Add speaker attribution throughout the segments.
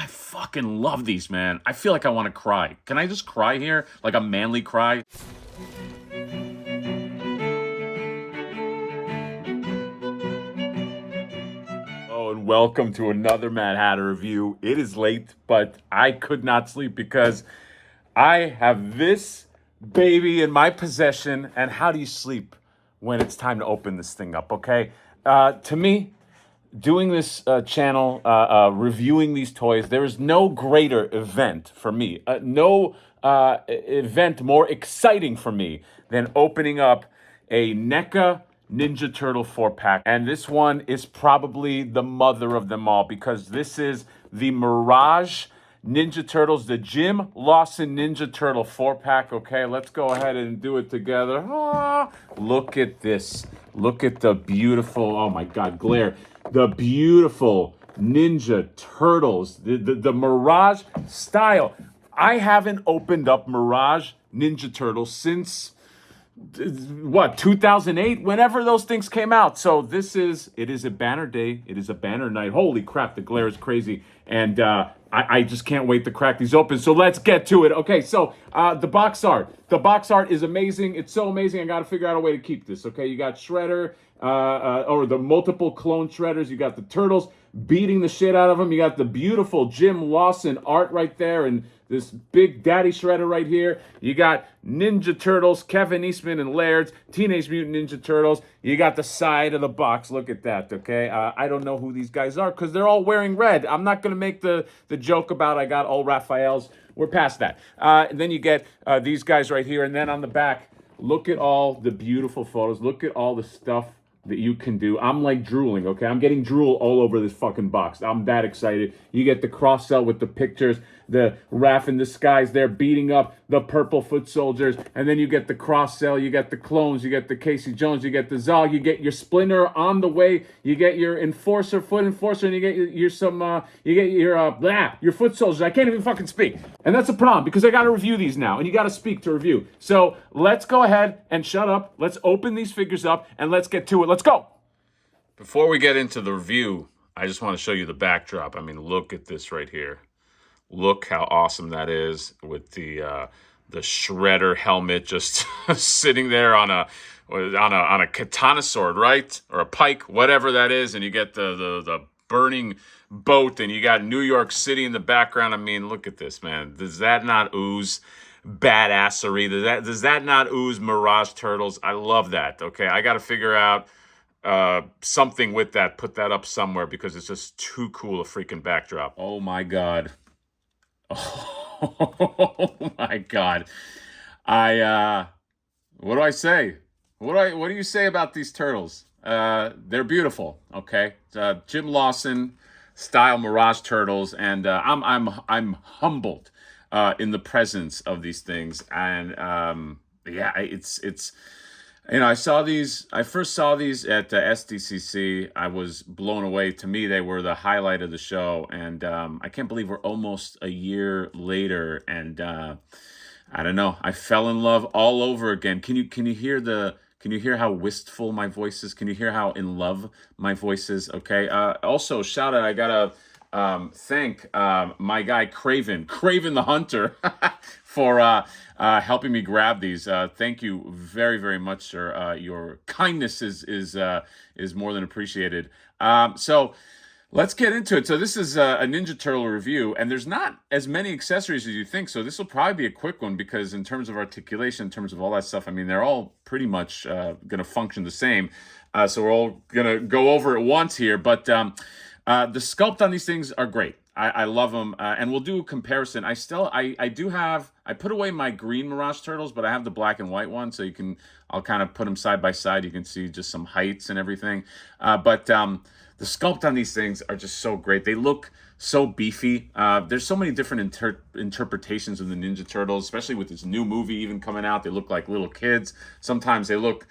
Speaker 1: fucking love these, man. I feel like I want to cry. Can I just cry here? Like a manly cry? Oh, and welcome to another Mad Hatter review. It is late, but I could not sleep because I have this baby in my possession. And how do you sleep when it's time to open this thing up, okay? To me, doing this channel, reviewing these toys, there is no greater event for me, no event more exciting for me than opening up a NECA Ninja Turtle 4-pack. And this one is probably the mother of them all because this is the Mirage Ninja Turtles, the Jim Lawson Ninja Turtle 4-pack. Okay, let's go ahead and do it together. Ah, look at this. Look at the beautiful, oh my God, glare. The beautiful Ninja Turtles, the Mirage style. I haven't opened up Mirage Ninja Turtles since, what, 2008, whenever those things came out. So it is a banner day. It is a banner night. Holy crap, the glare is crazy. And I just can't wait to crack these open. So let's get to it. Okay, so the box art. The box art is amazing. It's so amazing. I got to figure out a way to keep this. Okay, you got Shredder, or the multiple clone Shredders. You got the Turtles beating the shit out of them. You got the beautiful Jim Lawson art right there, and this big daddy Shredder right here. You got Ninja Turtles, Kevin Eastman and Laird's, Teenage Mutant Ninja Turtles. You got the side of the box. Look at that, okay? I don't know who these guys are because they're all wearing red. I'm not going to make the joke about I got all Raphaels. We're past that. And then you get these guys right here. And then on the back, look at all the beautiful photos. Look at all the stuff that you can do. I'm like drooling, okay? I'm getting drool all over this fucking box. I'm that excited. You get the cross-sell with the pictures, the Raph in the skies there beating up the purple foot soldiers, and then you get the cross-sell, you get the clones, you get the Casey Jones, you get the Zal, you get your Splinter on the way, you get your Enforcer, Foot Enforcer, and you get your foot soldiers. I can't even fucking speak. And that's a problem because I gotta review these now, and you gotta speak to review. So let's go ahead and shut up. Let's open these figures up, and let's get to it. Let's go. Before we get into the review, I just want to show you the backdrop. I mean, look at this right here. Look how awesome that is with the Shredder helmet just sitting there on a katana sword, right? Or a pike, whatever that is, and you get the burning boat, and you got New York City in the background. I mean, look at this, man. Does that not ooze badassery? Does that not ooze Mirage Turtles? I love that. Okay, I got to figure out something with that. Put that up somewhere because it's just too cool a freaking backdrop. Oh my God. Oh my God. What do I say? What do you say about these turtles? They're beautiful, okay? Jim Lawson style Mirage Turtles, and I'm humbled in the presence of these things. And yeah, it's you know, I first saw these at SDCC. I was blown away. To me, they were the highlight of the show. And I can't believe we're almost a year later. And I don't know. I fell in love all over again. Can you hear how wistful my voice is? Can you hear how in love my voice is? Okay. Also, shout out. I gotta thank my guy Craven the Hunter for helping me grab these. Thank you very, very much, sir. Your kindness is more than appreciated. So let's get into it. So this is a Ninja Turtle review, and there's not as many accessories as you think. So this will probably be a quick one because in terms of articulation, in terms of all that stuff, I mean, they're all pretty much going to function the same. So we're all going to go over it once here, but the sculpt on these things are great. I love them, and we'll do a comparison. I put away my green Mirage Turtles, but I have the black and white one, so I'll kind of put them side by side. You can see just some heights and everything. But the sculpt on these things are just so great. They look so beefy. There's so many different interpretations of the Ninja Turtles, especially with this new movie even coming out. They look like little kids. Sometimes they look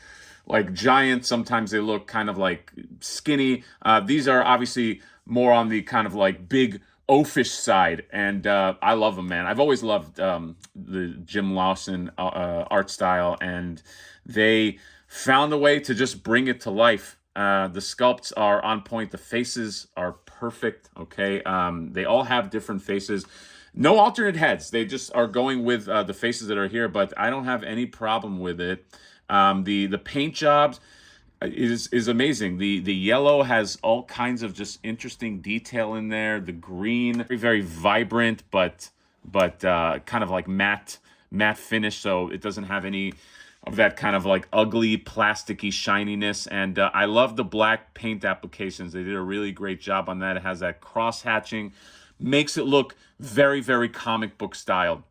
Speaker 1: like giants. Sometimes they look kind of like skinny. These are obviously more on the kind of like big oafish side, and I love them, man. I've always loved the Jim Lawson art style, and they found a way to just bring it to life The sculpts are on point. The faces are perfect. Okay, they all have different faces. No alternate heads. They just are going with the faces that are here. But I don't have any problem with it. The paint jobs is amazing. The yellow has all kinds of just interesting detail in there. The green, very vibrant, but kind of like matte finish, so it doesn't have any of that kind of like ugly plasticky shininess. And I love the black paint applications. They did a really great job on that. It has that cross hatching, makes it look very comic book style.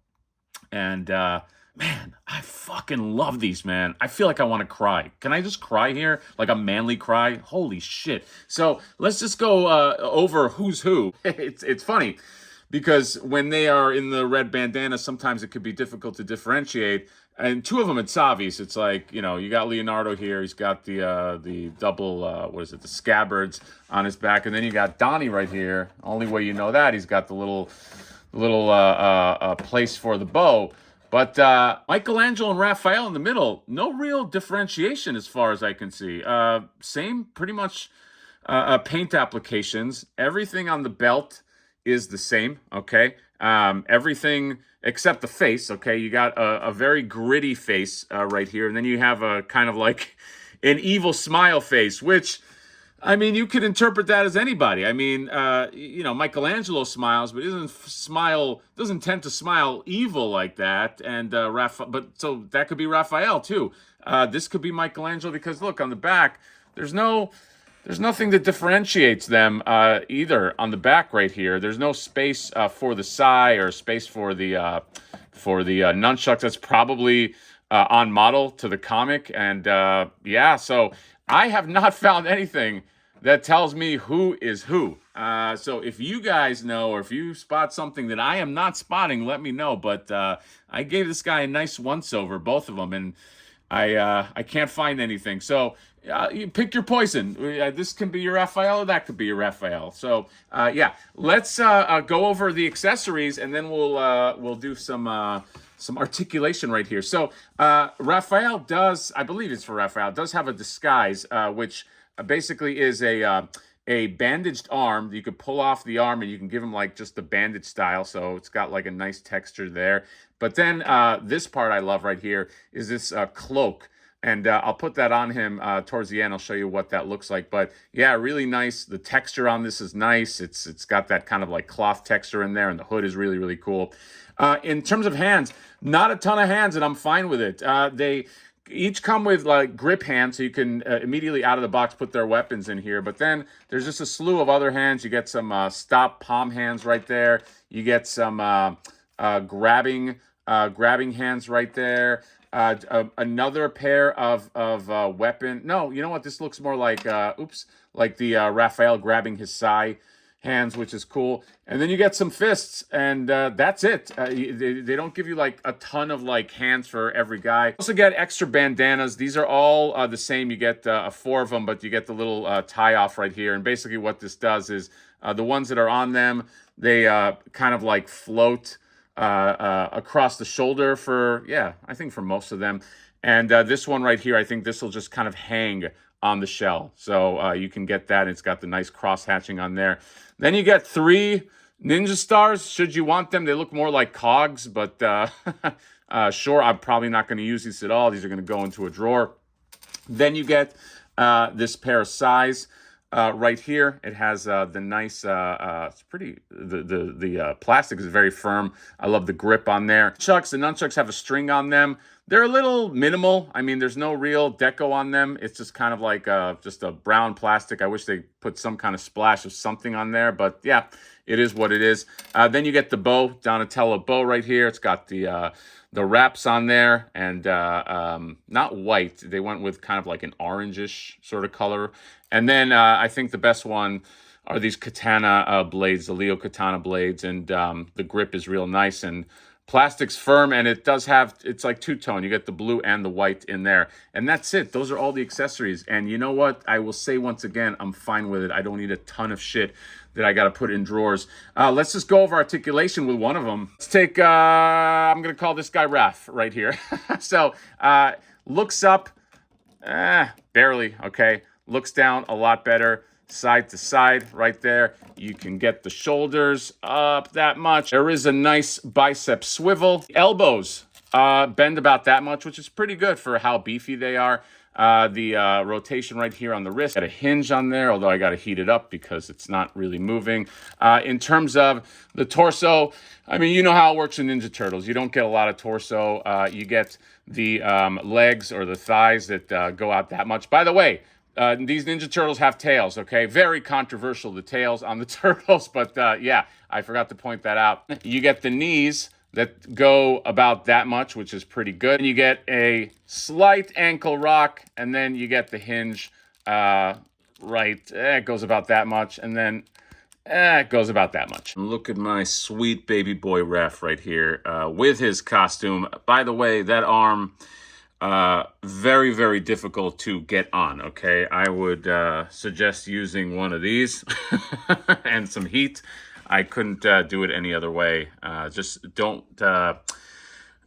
Speaker 1: And man, I fucking love these, man. I feel like I want to cry. Can I just cry here? Like a manly cry? Holy shit. So let's just go over who's who. It's funny because when they are in the red bandana, sometimes it could be difficult to differentiate. And two of them, it's obvious. It's like, you know, you got Leonardo here. He's got the double, what is it, the scabbards on his back. And then you got Donnie right here. Only way you know that, he's got the little place for the bow. But Michelangelo and Raphael in the middle, no real differentiation as far as I can see. Same, pretty much paint applications. Everything on the belt is the same, okay? Everything except the face, okay? You got a very gritty face right here, and then you have a kind of like an evil smile face, which, I mean, you could interpret that as anybody. I mean, you know, Michelangelo smiles, but he doesn't tend to smile evil like that. And but so that could be Raphael too. This could be Michelangelo because look on the back, there's nothing that differentiates them either on the back right here. There's no space for the sai or space for the nunchucks. That's probably on model to the comic. And yeah, so I have not found anything that tells me who is who. So if you guys know, or if you spot something that I am not spotting, let me know. But I gave this guy a nice once-over, both of them, and I can't find anything. So you pick your poison. This can be your Raphael, or that could be your Raphael. So yeah, let's go over the accessories, and then we'll do some articulation right here. So Raphael does, I believe it's for Raphael, does have a disguise, which basically is a bandaged arm. You could pull off the arm and you can give him like just the bandage style. So it's got like a nice texture there. But then this part I love right here is this cloak. And I'll put that on him towards the end. I'll show you what that looks like. But yeah, really nice. The texture on this is nice. It's got that kind of like cloth texture in there, and the hood is really cool. In terms of hands, not a ton of hands, and I'm fine with it. They each come with like grip hands, so you can immediately out of the box put their weapons in here. But then there's just a slew of other hands. You get some stop palm hands right there. You get some grabbing hands right there. Another pair of weapon. No, you know what? This looks more like like the Raphael grabbing his sai hands, which is cool. And then you get some fists, and that's it. They don't give you like a ton of like hands for every guy. You also get extra bandanas. These are all the same. You get 4 of them, but you get the little tie off right here. And basically what this does is the ones that are on them, they kind of like float across the shoulder for, yeah, I think for most of them. And this one right here, I think this will just kind of hang on the shell. So you can get that. It's got the nice cross hatching on there. Then you get 3 ninja stars, should you want them. They look more like cogs, but sure, I'm probably not going to use these at all. These are going to go into a drawer. Then you get this pair of sais. Right here, it has the nice, it's pretty, the plastic is very firm. I love the grip on there. The nunchucks have a string on them. They're a little minimal. I mean, there's no real deco on them. It's just kind of like just a brown plastic. I wish they put some kind of splash of something on there, but yeah, it is what it is. Then you get the bow, Donatello bow right here. It's got the wraps on there, and not white. They went with kind of like an orangish sort of color. And then I think the best one are these katana blades, the Leo katana blades, and the grip is real nice, and plastic's firm, and it does have, it's like two-tone. You get the blue and the white in there, and that's it. Those are all the accessories. And you know what? I will say once again, I'm fine with it. I don't need a ton of shit that I got to put in drawers. Let's just go over articulation with one of them. Let's take, I'm going to call this guy Raph right here. So, looks up, barely, okay. looks down a lot better. Side to side right there. You can get the shoulders up that much. There is a nice bicep swivel. Elbows bend about that much, which is pretty good for how beefy they are. The rotation right here on the wrist. Got a hinge on there, although I got to heat it up because it's not really moving. In terms of the torso, I mean, you know how it works in Ninja Turtles. You don't get a lot of torso. You get the legs or the thighs that go out that much. By the way, these Ninja Turtles have tails, okay? Very controversial, the tails on the turtles, but yeah, I forgot to point that out. You get the knees that go about that much, which is pretty good. And you get a slight ankle rock, and then you get the hinge it goes about that much, and then it goes about that much. Look at my sweet baby boy Ref right here with his costume. By the way, that arm... very, very difficult to get on, okay? I would suggest using one of these and some heat. I couldn't do it any other way. Just don't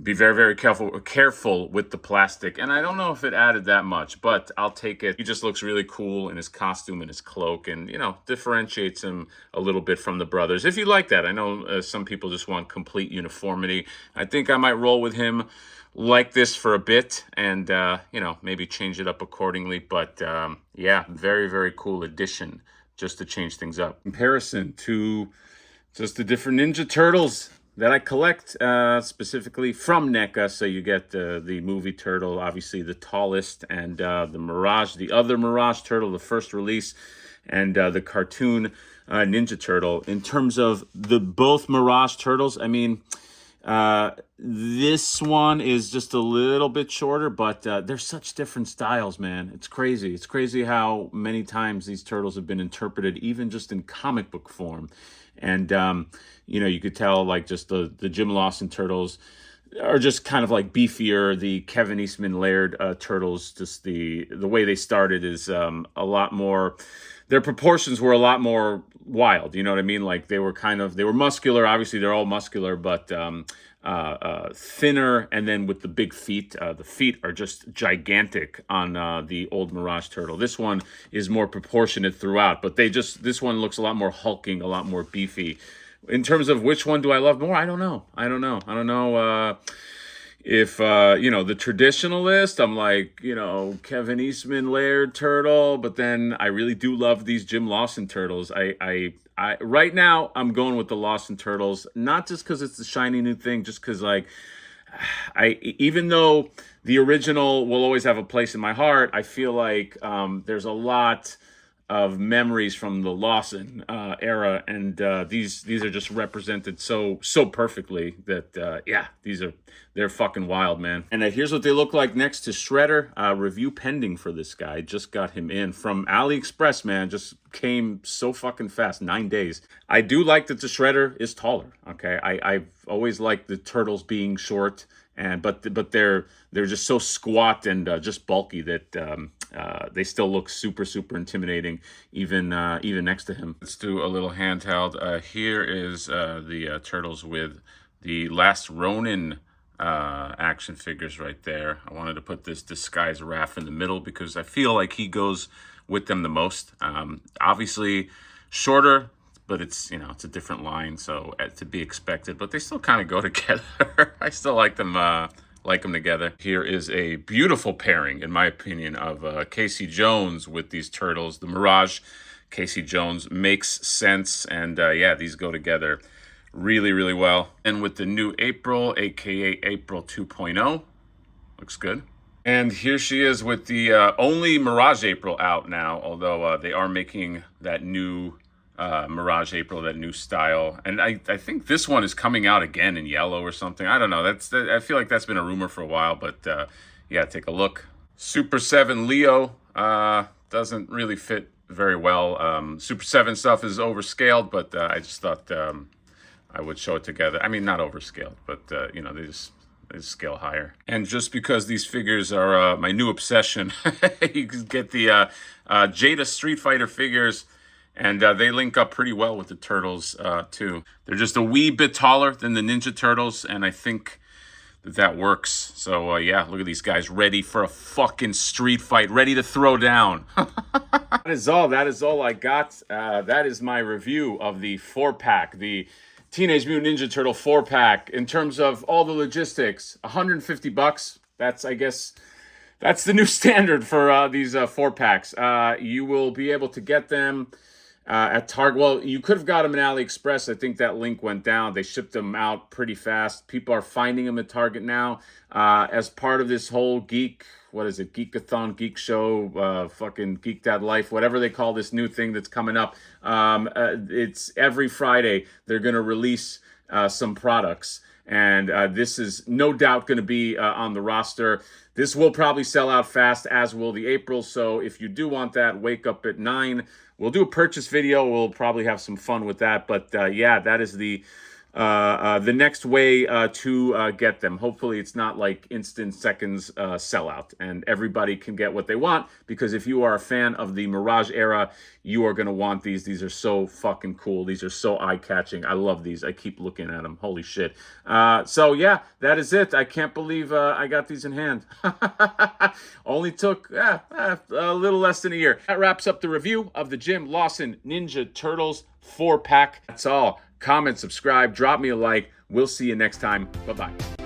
Speaker 1: be very, very careful with the plastic. And I don't know if it added that much, but I'll take it. He just looks really cool in his costume and his cloak, and, you know, differentiates him a little bit from the brothers. If you like that, I know some people just want complete uniformity. I think I might roll with him like this for a bit and, you know, maybe change it up accordingly. But, yeah, very, very cool addition just to change things up. Comparison to just the different Ninja Turtles that I collect, specifically from NECA. So you get the movie turtle, obviously the tallest, and the Mirage, the other Mirage turtle, the first release, and the cartoon Ninja Turtle. In terms of the both Mirage turtles, I mean... this one is just a little bit shorter, but they're such different styles, man. It's crazy. It's crazy how many times these turtles have been interpreted, even just in comic book form. And, you know, you could tell, like, just the Jim Lawson turtles are just kind of like beefier. The Kevin Eastman Laird turtles, just the way they started is a lot more... Their proportions were a lot more wild, you know what I mean? Like, they were muscular. Obviously, they're all muscular, but thinner, and then with the big feet. The feet are just gigantic on the old Mirage Turtle. This one is more proportionate throughout, but this one looks a lot more hulking, a lot more beefy. In terms of which one do I love more, I don't know. I don't know. If, you know, the traditionalist, I'm like, you know, Kevin Eastman Laird turtle, but then I really do love these Jim Lawson turtles. I right now, I'm going with the Lawson turtles, not just because it's the shiny new thing, just because, like, even though the original will always have a place in my heart, I feel like there's a lot of memories from the Lawson era, and these are just represented so perfectly that yeah, they're fucking wild, man. And here's what they look like next to Shredder. Review pending for this guy. Just got him in from AliExpress, man. Just came so fucking fast, 9 days. I do like that the Shredder is taller. Okay, I've always liked the turtles being short, but they're just so squat and just bulky that they still look super intimidating, even next to him. Let's do a little handheld. Here is the turtles with the Last Ronin action figures right there. I wanted to put this Disguise Raph in the middle because I feel like he goes with them the most. Obviously shorter, but it's, you know, it's a different line, so to be expected, but they still kind of go together. I still like them together. Here is a beautiful pairing, in my opinion, of Casey Jones with these turtles. The Mirage Casey Jones makes sense, and yeah, these go together really well. And with the new April, aka April 2.0, looks good. And here she is with the only Mirage April out now, although they are making that new Mirage April, that new style. And I think this one is coming out again in yellow or something. I don't know. I feel like that's been a rumor for a while, but yeah, take a look. Super 7 Leo doesn't really fit very well. Super 7 stuff is overscaled, but I just thought I would show it together. I mean, not overscaled, but you know, they just scale higher. And just because these figures are my new obsession, you can get the Jada Street Fighter figures, and they link up pretty well with the Turtles, too. They're just a wee bit taller than the Ninja Turtles, and I think that works. So yeah, look at these guys ready for a fucking street fight, ready to throw down. That is all. That is all I got. That is my review of the 4-pack, the Teenage Mutant Ninja Turtle 4-pack. In terms of all the logistics, $150. That's, I guess, that's the new standard for these 4-packs. You will be able to get them at Target. Well, you could have got them in AliExpress. I think that link went down. They shipped them out pretty fast. People are finding them at Target now as part of this whole Geekathon, Geek Show, fucking Geek Dad Life, whatever they call this new thing that's coming up. It's every Friday they're going to release some products. And this is no doubt going to be on the roster. This will probably sell out fast, as will the April. So if you do want that, wake up at 9. We'll do a purchase video. We'll probably have some fun with that. But yeah, that is the next way to get them. Hopefully it's not like instant seconds sellout and everybody can get what they want, because if you are a fan of the Mirage era, you are going to want these. These are so fucking cool. These are so eye-catching. I love these. I keep looking at them. Holy shit. So yeah, that is it. I can't believe I got these in hand. Only took a little less than a year. That wraps up the review of the Jim Lawson Ninja Turtles 4-pack. That's all. Comment, subscribe, drop me a like. We'll see you next time. Bye-bye.